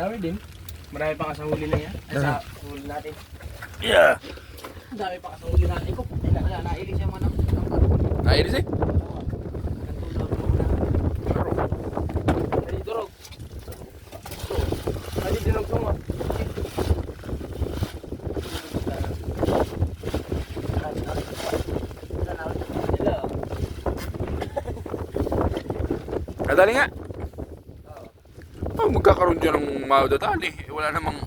Dami din. Marami pa sa huli na yan. Ay, sa huli natin. Yeah. Dami pa sa huli natin ko. Nailis yung manang. Nailis eh? Ay, durog. Ay, durog ko nga. Kadali nga. Oh, magkakaroon dyan ng madadali. Eh, wala namang...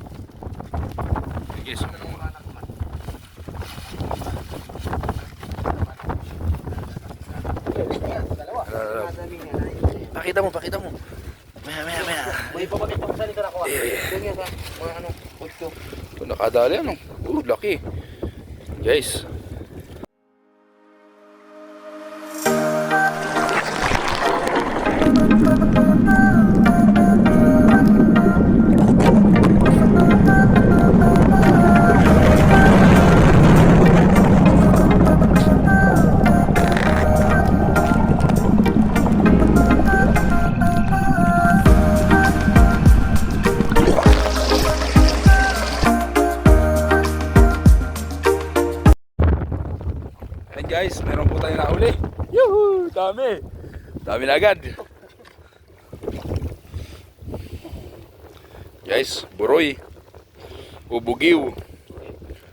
Yes. Pakita mo. Maya. May pabakit pa sa likod ako. Doon yan sa mga ano, putso. Ito nakadali ano. Laki. Guys. Ayan guys, meron po tayo nahuli. Yuhu! Dami na agad. Guys, buroy. Bubugiw.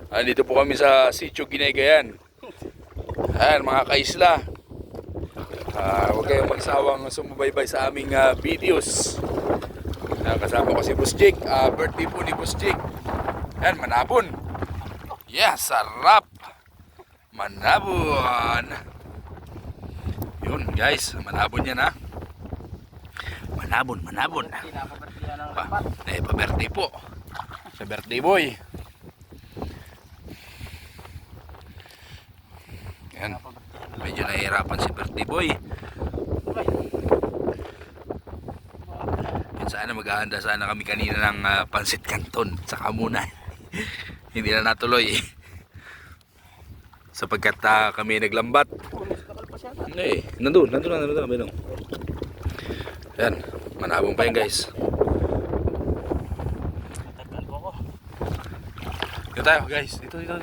Andito po kami sa Sitio Ginagayan. Ayan mga kaisla. Huwag kayong magsawang sumubaybay sa aming videos. Kasama ko si Boss Jake. Birthday po ni Boss Jake. Ayan, manabon. Yeah, sarap. Manabon. Yun guys, manabon yan ha. Manabon. Pa-birthday po. Sa birthday boy. Yan. Medyo nahihirapan si birthday boy. Yun sana maghahanda sana kami kanina ng pansit canton. Saka muna. Hindi na natuloy sapagkat kami naglambat. Hindi, nandun kami lang. Yan, manabong pa yan guys. Dito tayo guys, dito. Yan.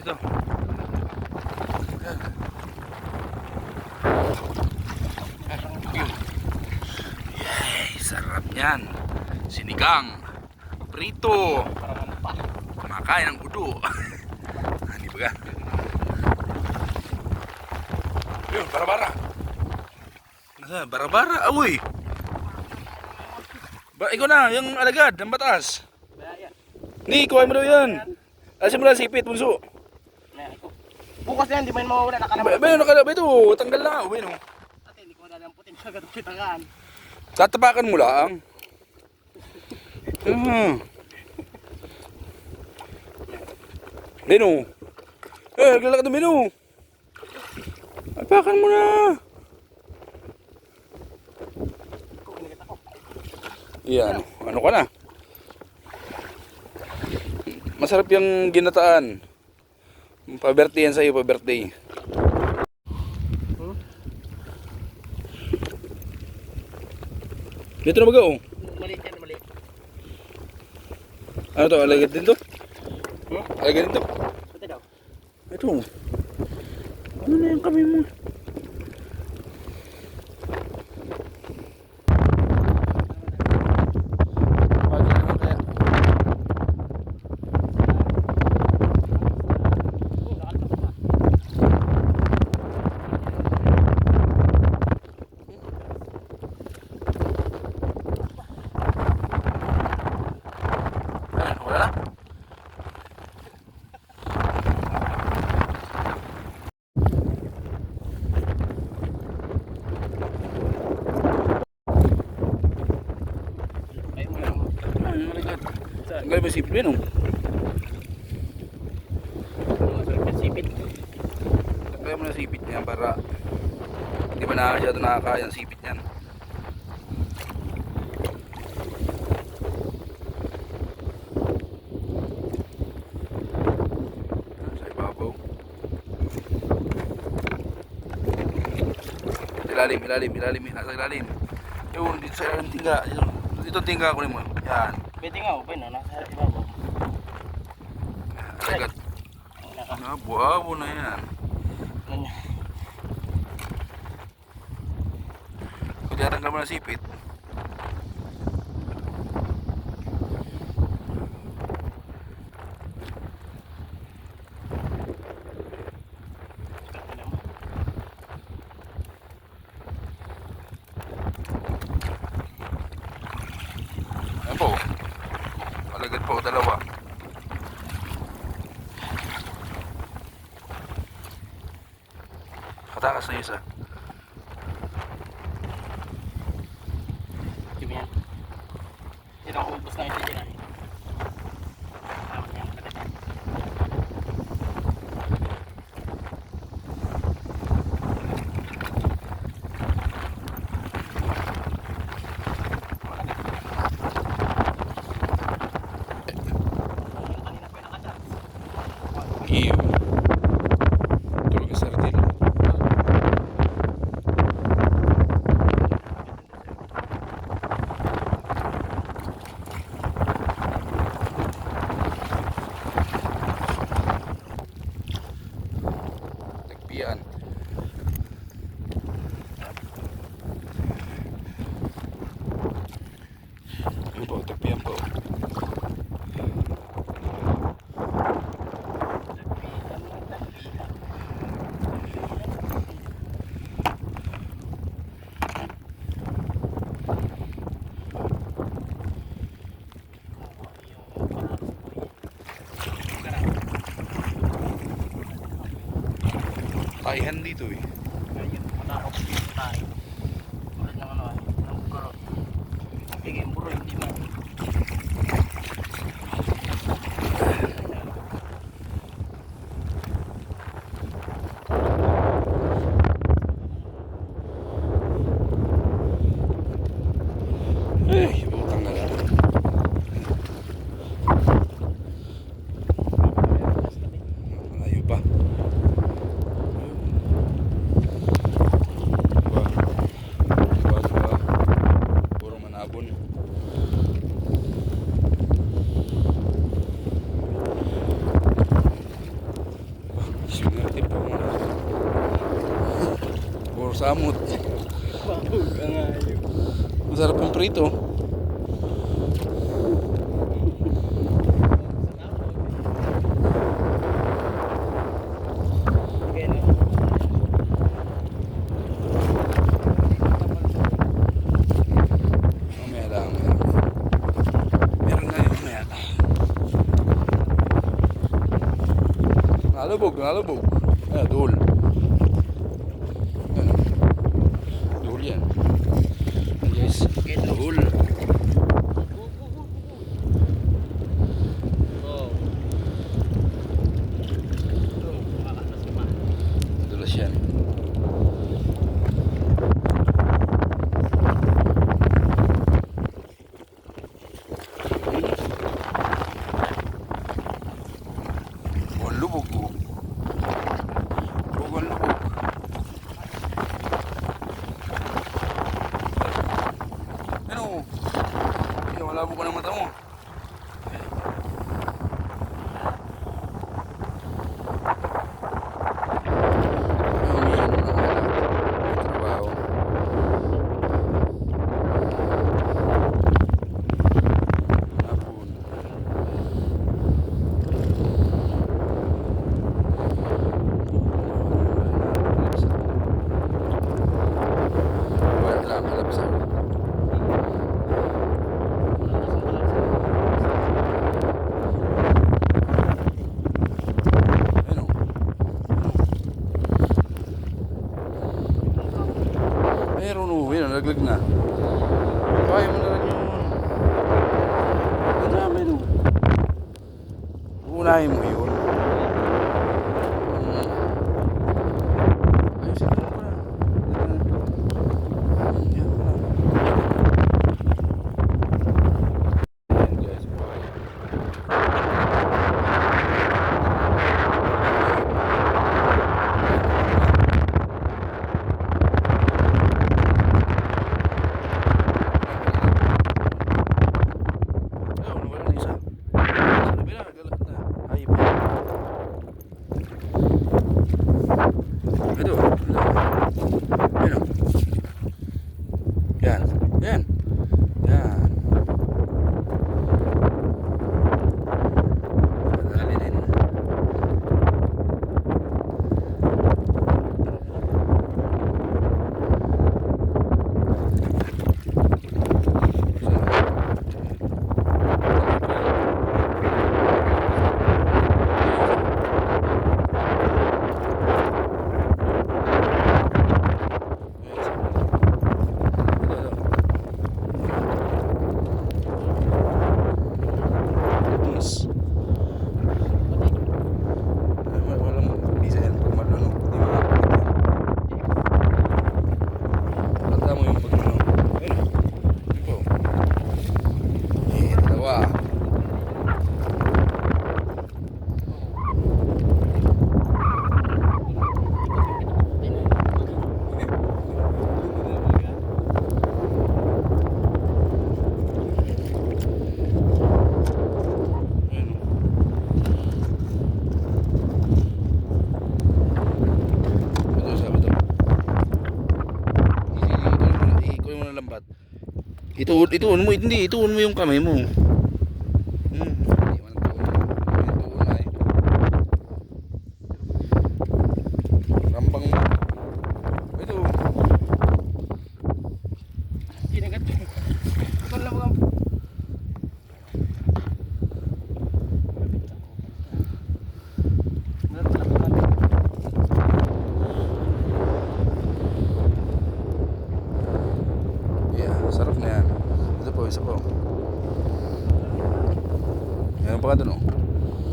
Yay, sarap yan. Sinigang, prito, makain ng udo. Hindi ba ka? Yun, bara-bara. Nasa, bara-bara. Awoy. Ikaw na, yung alagad, ng batas. Hindi, kuhain mo daw yan. Asin mo lang sipit, bunso. Bukas na yan, di man mawawala. Nakalabay ito, tanggal na. Uy, no. Ate, hindi ko dadamputin sa gatong kitangan. Tatapakan mo lang. Dino. Naglalakad na Dino. Tapakan mo na. Yan, ano ka na? Masarap yung ginataan. Pa-birthday yan sa'yo, pa-birthday. Dito na baga oh. Maliit yan, maliit. Ano to, alagad din to? Alagad din to? Ito daw. Ito. Ano na yung kami mo? Tanggal ba sipit yun? Tanggal mo na sipit niyan para hindi ba nakakaya ang sipit niyan. Sa ibabaw. Ilalim. Nasa ilalim. Yun, dito sa ilalim tingga. Dito tingga ko mo. Yan. Pwede nga, open na. Nasa ibabaw. Agad. Abo na yan. Ganyan. Kung tiyatanggal mo na sipit. Ayan po. Malagad po, dalawa. Katakas na isa. Sige yan. Yan ang ubos na ito dyan. Yan, kalita. Iyo. Tulog yung sardil. Tagpian. Ano po, tagpian po. Taihan dito eh. Ayun, matakot dito tayo. Tulad ng ano ay, ng buro. Bigay yung buro, hindi man. Utang na lang. Malayo pa. Puro manabon. Sinerte pa mga. Puro samot. Bahog ang ayaw. Masarap yung prito. Mamaya lang. Meron na yun mamaya. Nalubog. Dul. Ano? Dul yan. Yes. Dul. Oh. Dulas yan. Lubog ko. Lubog. Ano? Wala ko ng mata mo. Trabaho. Hapon. Wala lang, malabas ako. Ano? Meron o, yun, nalaglag na. Kaya mo na lang yun. Ang dami no. Unahin mo yun. Ayusin mo pala. Yan pala. Yan guys, bye. Oh. Ituon mo, hindi, ituon mo yung kamay mo. Hindi man ituon mo. Ituon na eh. Rambang mo. Ito. Kinagat. Ito lang mga... Yeah, sarap na yan. Ito po, isa po. Meron pa ka dun oh.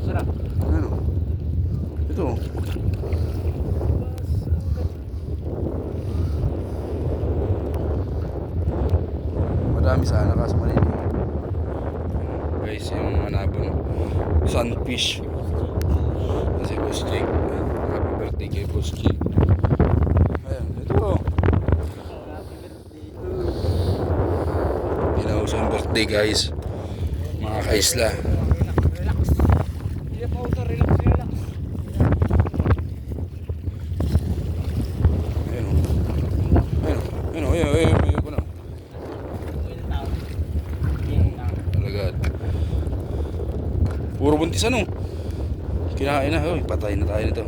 Sarap. Ano? Ito. Madami sana kaso maliliit. Guys, yung manabon sunfish. Kasi Boss Jake. Happy birthday kay Boss Jake. Ayan, ito oh. Ginauso yung birthday guys. Mga kaisla. Relax. Hindi pa auto, relax. Ayun oh. Ayun oh, ayun ko na. Alagad. Puro buntis ano? Kinain na. Uy, patay na tayo nito.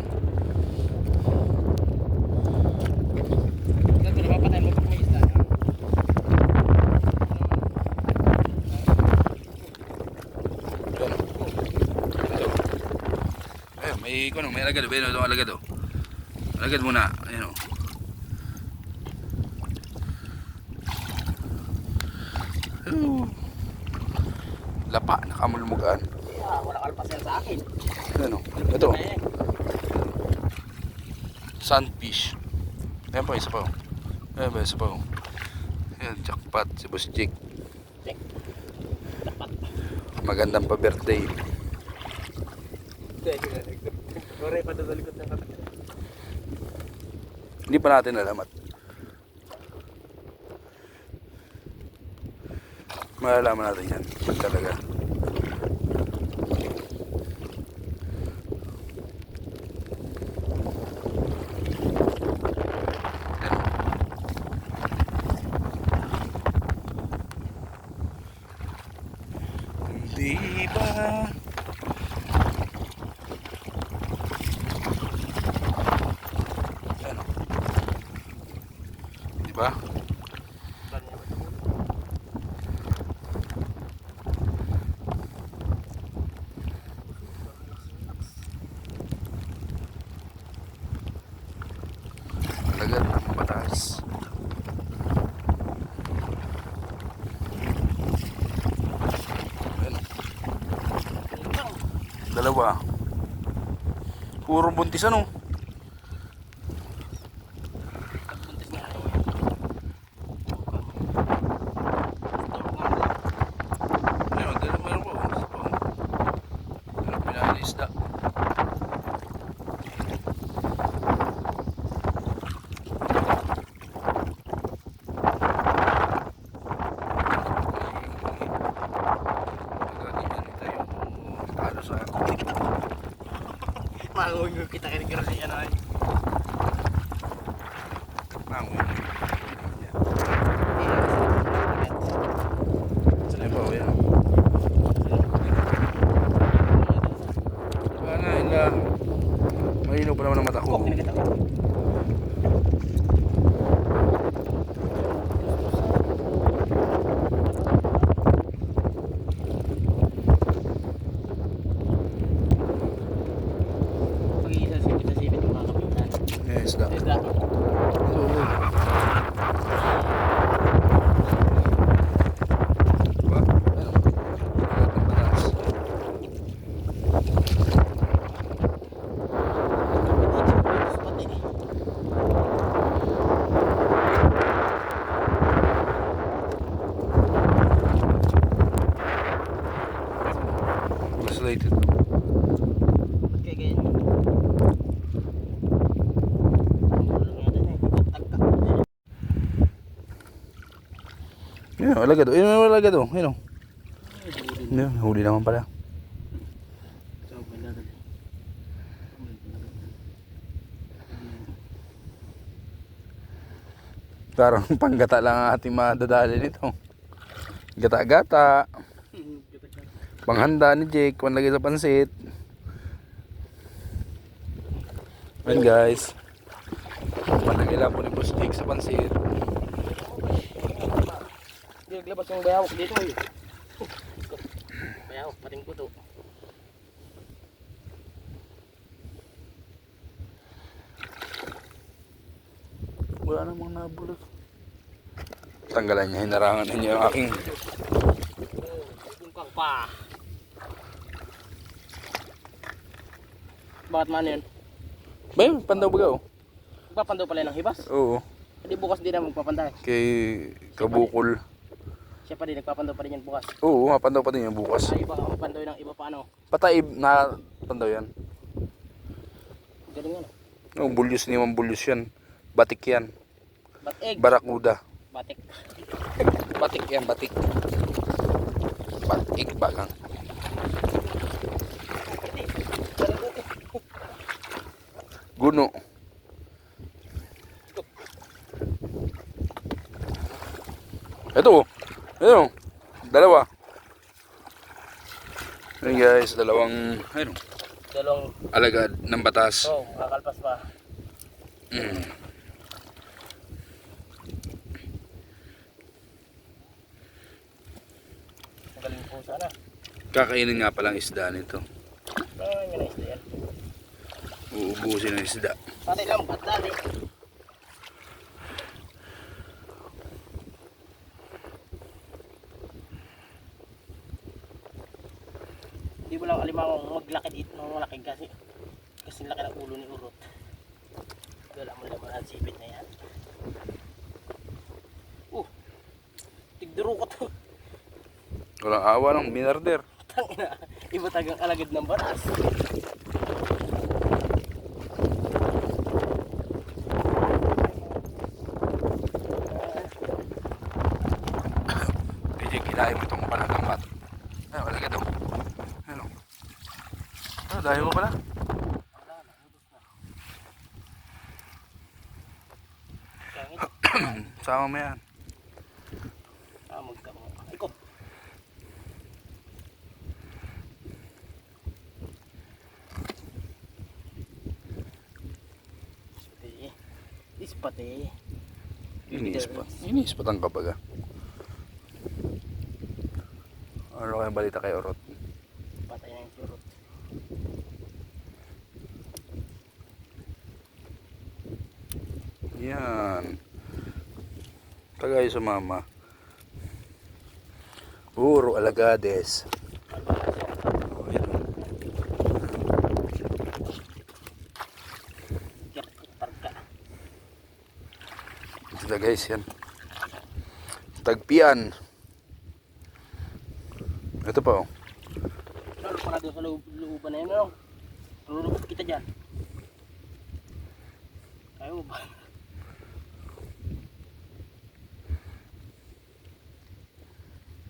Ito, napapatay mo pag may isda. Ayun oh. Ito. Ayun, may alagad. Ayun oh, itong alagad oh. Alagad muna. Ayun oh. Lapa, nakamulmugaan. Wala kalpasan sa akin. Ano? Ito. Sunfish. Ayan pa, isa pa. Ayan pa, isa pa. Ayan, jackpot si Boss Jake. Magandang pa-birthday. Sorry, padadalikot na katakot. Hindi pa natin alamat. Malalaman natin yan. Pag talaga. Hindi ba? Ano? Di ba? Talaga mataas. Ano? Dalawa. Puro buntis ano? Buntis nga. Ayun, dalawa meron po. Isa po. Dalawa pinalisda. Mangungo kita kira-kira niya na. Saan pa yan? Sana ila. Mahinaw pa naman ang mata ko. Pag-iisa sipit yung mga kapitan. Yes, da. Isda. Ito. Diba? Ayun. Lahat ng batas. Isolated. Ba't kaya ganyan? Ayun, alagad. Ayun, alagad. Ayun. Ayun, huli naman pala. Parang panggata lang ang ating madadali nito. Gata-gata. Panghanda ni Jake, panlagay sa pansit. Ayan guys. Panlagay lang po ni Boss Jake sa pansit. Hindi, naglabas yung bayawak dito eh. Bayawak, pating puto. Wala namang nabulot. Tanggalan niya, hinarangan niya yung aking Bungkang pa. Bakit man yun? Bay, pandaw baga oh. Magpapandaw pala ng hibas? Oo. Hindi bukas din na magpapanday. Kay Kabukol. Siya pa din, nagpapandaw pa rin yan bukas. Oo, mapandaw pa din yung bukas. Ay, iba ang pandaw ng iba pa ano. Pataib na pandaw yan. Galing ano. Oo, bulyos ni bulyos yan. Batik yan. Batik. Barakuda. Batik. Batik yan, batik. Batik bagang. Guno. Ito. Ayun. Dalawa. Ayun guys, dalawang ayun, Dalawang, alagad ng batas. oh, makakalpas pa. Mm. Magaling po sana. Kakainin nga palang isda nito. Yan na isda yan. Uubusin ng isda. Pati lang, ba't dati? Hindi mo lang alimang maglaki dito ng malaki kasi laki ng ulo ni Urot. Wala mo naman ang sipit na yan. Tigduro ko to. Walang awa ng binarder. Tangina, iba tagang alagad ng batas. Kaya kinain mo itong panatangkat. Ay, wala ka daw. Ano? Ano, dahil mo pala? Sama mo yan. Magtamo. Iko. Ispate. Inispat ang kabaga. Ano kayong balita kay Orot? Patay na yung surot. Yan. Tagay sa mama. Puro alagades. Oh, ito. Targa. Ito na guys yan. Tagpian. Ito pa oh. Lalo pa na doon sa looban na yun, ano? Lulubot kita dyan. Ayaw ba?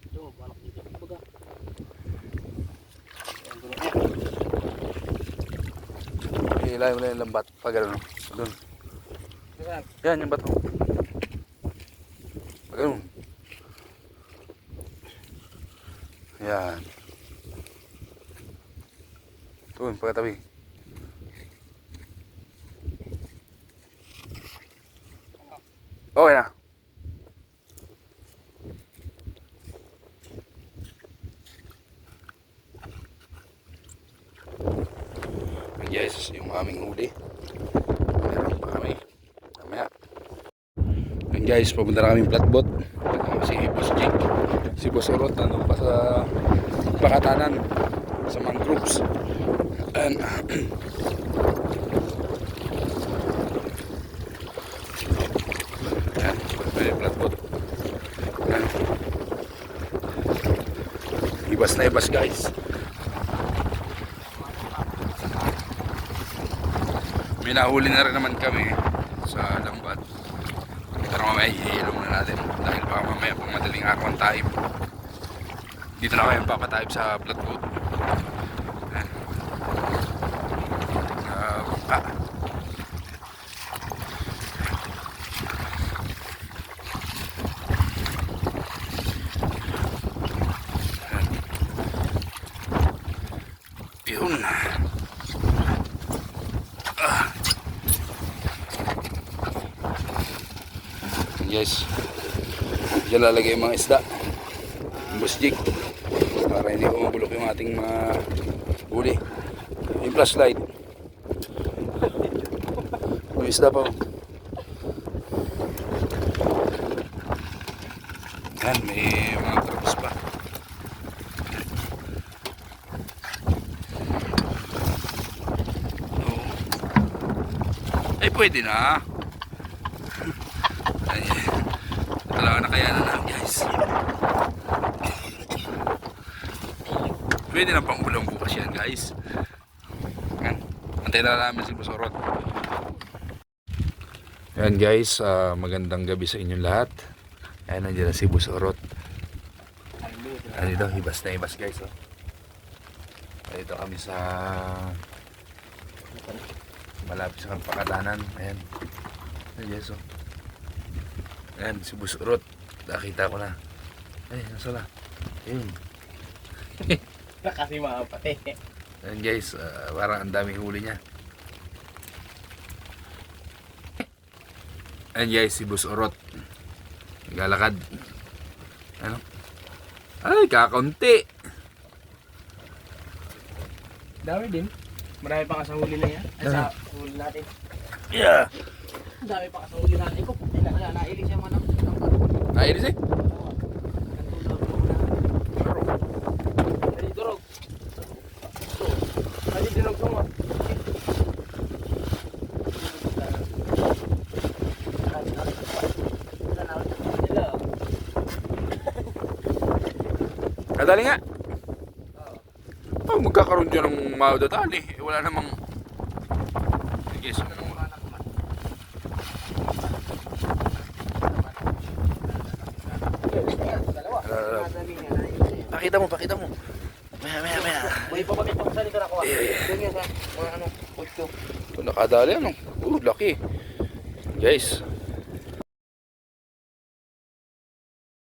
Ito, balak dito. Baga. Ayan, doon ako. Ilayo mo na yung lambat. Pag ano. Doon. Yan yung bato. Pag ano. Yan. Doon, pagkatabi. Okay na. Yes, yung aming huli. Meron pa kami. Mamaya. And guys, papunta na kaming flatboat. Si Boss Jake, si Boss Orot, nandun pa sa Pakatanan, sa mangroves. And yan, may flatboat. Yan. Ibas na ibas guys. May nahuli na rin naman kami sa lambat. Pero mamaya ihilong na natin dahil baka mamaya pang madaling araw ang taib. Dito na kayo papataib sa flatboat. Ayan. Bangka. Yun. Guys, diyan lalagay yung mga isda, yung busjig, para hindi umabulok yung ating mga huli. Yung flashlight, yung isda pa. Yan, may mga crabs pa. Ay, pwede na. Ay, wala na kaya na guys. Pwede na pang ulang bukas yan guys. Yan. Antay na namin si Busorot. Yan guys, magandang gabi sa inyong lahat. Ayan, nandiyan na si Busorot. Ano dito, hibas na hibas guys. Oh. Dito kami sa malapit sa Pakadanan. Ayan. Ayan guys. Oh. Ayan, si Busorot. Nakita ko na. Ay, nasa na? Ayun. Kasi mga pati. Ayan guys, parang ang daming huli niya. Ayan guys, si Busorot. Naglalakad. Ano? Ay, kakaunti. Dami din. Marami pa ka sa huli na yan. Ay, sa huli natin. Yeah. Dami pa ka sa huli natin. Ko, nailig siya man ang Nairis eh? Ay, durog. Ay, durog mo. Nadali nga. Oh, magkakaroon dyan ng madadali. Eh, wala namang... Sige, so na muna na naman. Pakita mo. Maya. May pabakit pa sa dito na ko. Doon yan sa mga ano, posto. Ito nakadali ano. Laki. Guys,